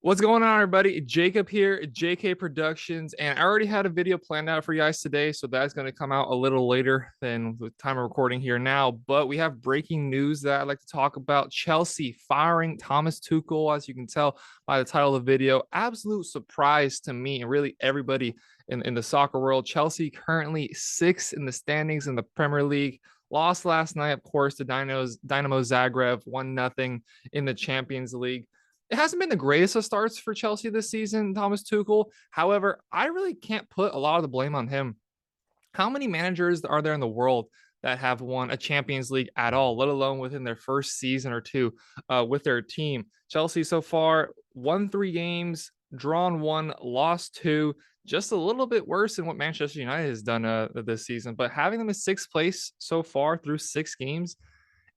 What's going on, everybody? Jacob here, JK Productions, and I already had a video planned out for you guys today, so that's going to come out a little later than the time of recording here now. But we have breaking news that I'd like to talk about. Chelsea firing Thomas Tuchel, as you can tell by the title of the video. Absolute surprise to me and really everybody in the soccer world. Chelsea currently sixth in the standings in the Premier League. Lost last night, of course, to Dynamo Zagreb, 1-0 in the Champions League. It hasn't been the greatest of starts for Chelsea this season, Thomas Tuchel. However, I really can't put a lot of the blame on him. How many managers are there in the world that have won a Champions League at all, let alone within their first season or two with their team? Chelsea so far won 3 games, drawn one, lost two, just a little bit worse than what Manchester United has done this season. But having them in sixth place so far through 6 games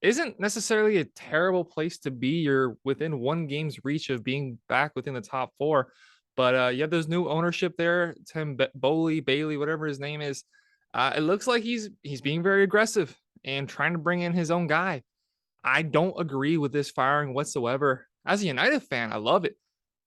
isn't necessarily a terrible place to be. You're within one game's reach of being back within the top four. But you have those new ownership there, Tim Bailey, whatever his name is. It looks like he's being very aggressive and trying to bring in his own guy. I don't agree with this firing whatsoever. As a United fan, I love it.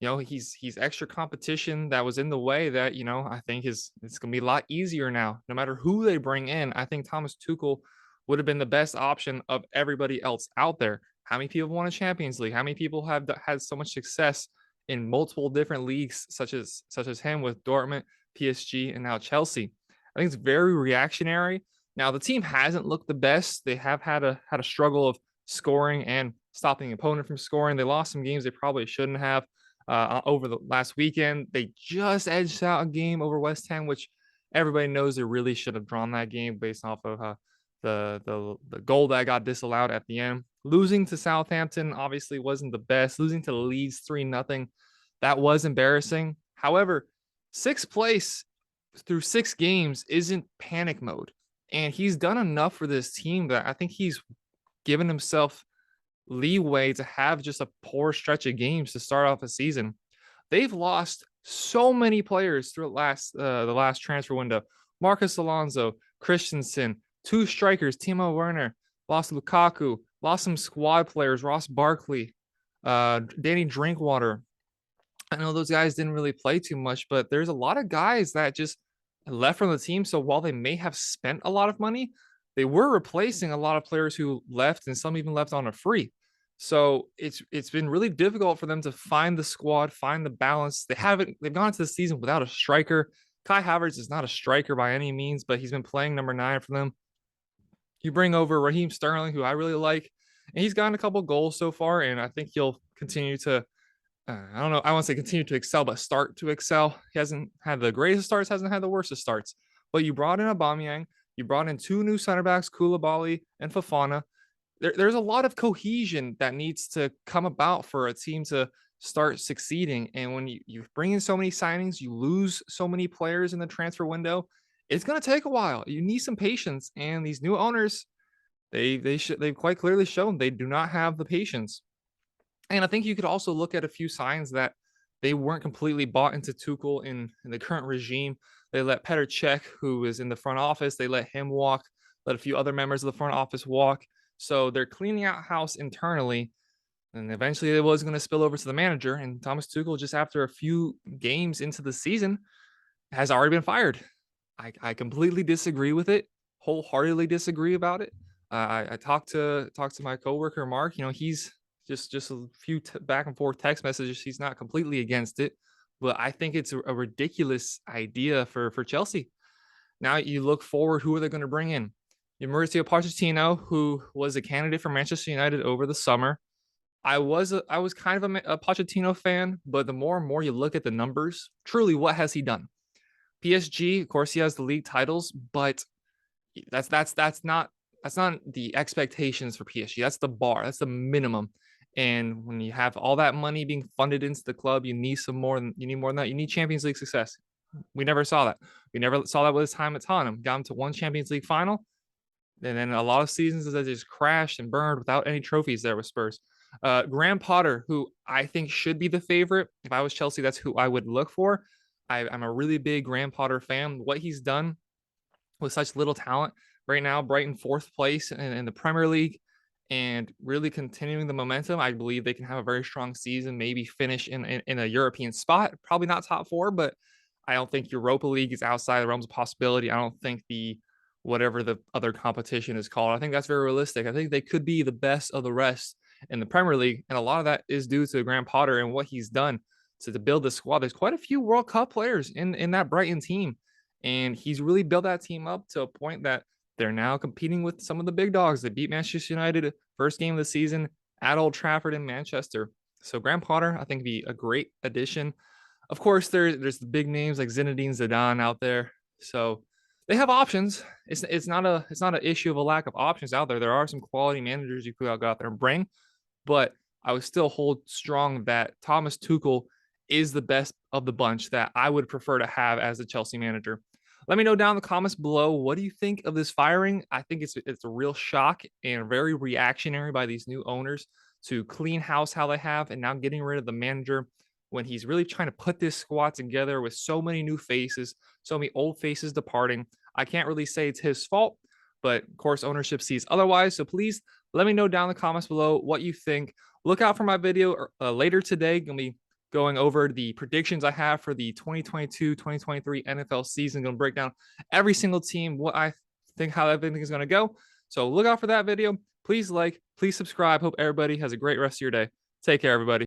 He's extra competition that was in the way that I think it's gonna be a lot easier now. No matter who they bring in, I think Thomas Tuchel would have been the best option of everybody else out there. How many people won a Champions League? How many people have had so much success in multiple different leagues, such as him with Dortmund, PSG, and now Chelsea? I think it's very reactionary. Now the team hasn't looked the best. They have had a struggle of scoring and stopping the opponent from scoring. They lost some games they probably shouldn't have over the last weekend. They just edged out a game over West Ham, which everybody knows they really should have drawn that game based off of the goal that got disallowed at the end. Losing to Southampton obviously wasn't the best. Losing to Leeds 3-0, that was embarrassing. However, sixth place through 6 games isn't panic mode. And he's done enough for this team that I think he's given himself leeway to have just a poor stretch of games to start off a season. They've lost so many players through the last transfer window. Marcus Alonso, Christensen, 2 strikers, Timo Werner, lost Lukaku, lost some squad players, Ross Barkley, Danny Drinkwater. I know those guys didn't really play too much, but there's a lot of guys that just left from the team. So while they may have spent a lot of money, they were replacing a lot of players who left, and some even left on a free. So it's been really difficult for them to find the squad, find the balance. They've gone into the season without a striker. Kai Havertz is not a striker by any means, but he's been playing number 9 for them. You bring over Raheem Sterling, who I really like, and he's gotten a couple goals so far, and I think he'll continue to I don't know. I want to say continue to excel, but start to excel. He hasn't had the greatest starts, hasn't had the worst starts. But you brought in Aubameyang, you brought in 2 new center backs, Koulibaly and Fofana. There's a lot of cohesion that needs to come about for a team to start succeeding. And when you bring in so many signings, you lose so many players in the transfer window. It's going to take a while. You need some patience. And these new owners, they've quite clearly shown they do not have the patience. And I think you could also look at a few signs that they weren't completely bought into Tuchel in the current regime. They let Petr Cech, who is in the front office, they let him walk, let a few other members of the front office walk. So they're cleaning out house internally. And eventually it was going to spill over to the manager. And Thomas Tuchel, just after a few games into the season, has already been fired. I completely disagree with it, wholeheartedly disagree about it. I talked to my coworker Mark. He's just a few back and forth text messages. He's not completely against it, but I think it's a ridiculous idea for Chelsea. Now you look forward, who are they going to bring in? Mauricio Pochettino, who was a candidate for Manchester United over the summer. I was kind of a Pochettino fan, but the more and more you look at the numbers, truly, what has he done? PSG, of course, he has the league titles, but that's not the expectations for PSG. That's the bar. That's the minimum. And when you have all that money being funded into the club, you need more than that. You need Champions League success. We never saw that. We never saw that with his time at Tottenham. Got him to one Champions League final, and then a lot of seasons that just crashed and burned without any trophies there with Spurs. Graham Potter, who I think should be the favorite. If I was Chelsea, that's who I would look for. I'm a really big Graham Potter fan. What he's done with such little talent right now, Brighton 4th place in the Premier League, and really continuing the momentum, I believe they can have a very strong season, maybe finish in a European spot. Probably not top four, but I don't think Europa League is outside the realms of possibility. I don't think the whatever the other competition is called, I think that's very realistic. I think they could be the best of the rest in the Premier League, and a lot of that is due to Graham Potter and what he's done to build the squad. There's quite a few World Cup players in that Brighton team, and he's really built that team up to a point that they're now competing with some of the big dogs. They beat Manchester United first game of the season at Old Trafford in Manchester. So Graham Potter, I think, be a great addition. Of course, there's the big names like Zinedine Zidane out there. So they have options. It's not an issue of a lack of options out there. There are some quality managers you could go out there and bring, but I would still hold strong that Thomas Tuchel is the best of the bunch that I would prefer to have as a Chelsea manager. Let me know down in the comments below. What do you think of this firing? I think it's a real shock and very reactionary by these new owners to clean house how they have and now getting rid of the manager when he's really trying to put this squad together with so many new faces, so many old faces departing. I can't really say it's his fault, but of course ownership sees otherwise. So please let me know down in the comments below what you think. Look out for my video later today. Gonna be going over the predictions I have for the 2022-2023 NFL season. Going to break down every single team, what I think, how everything is going to go. So look out for that video. Please like, please subscribe. Hope everybody has a great rest of your day. Take care, everybody.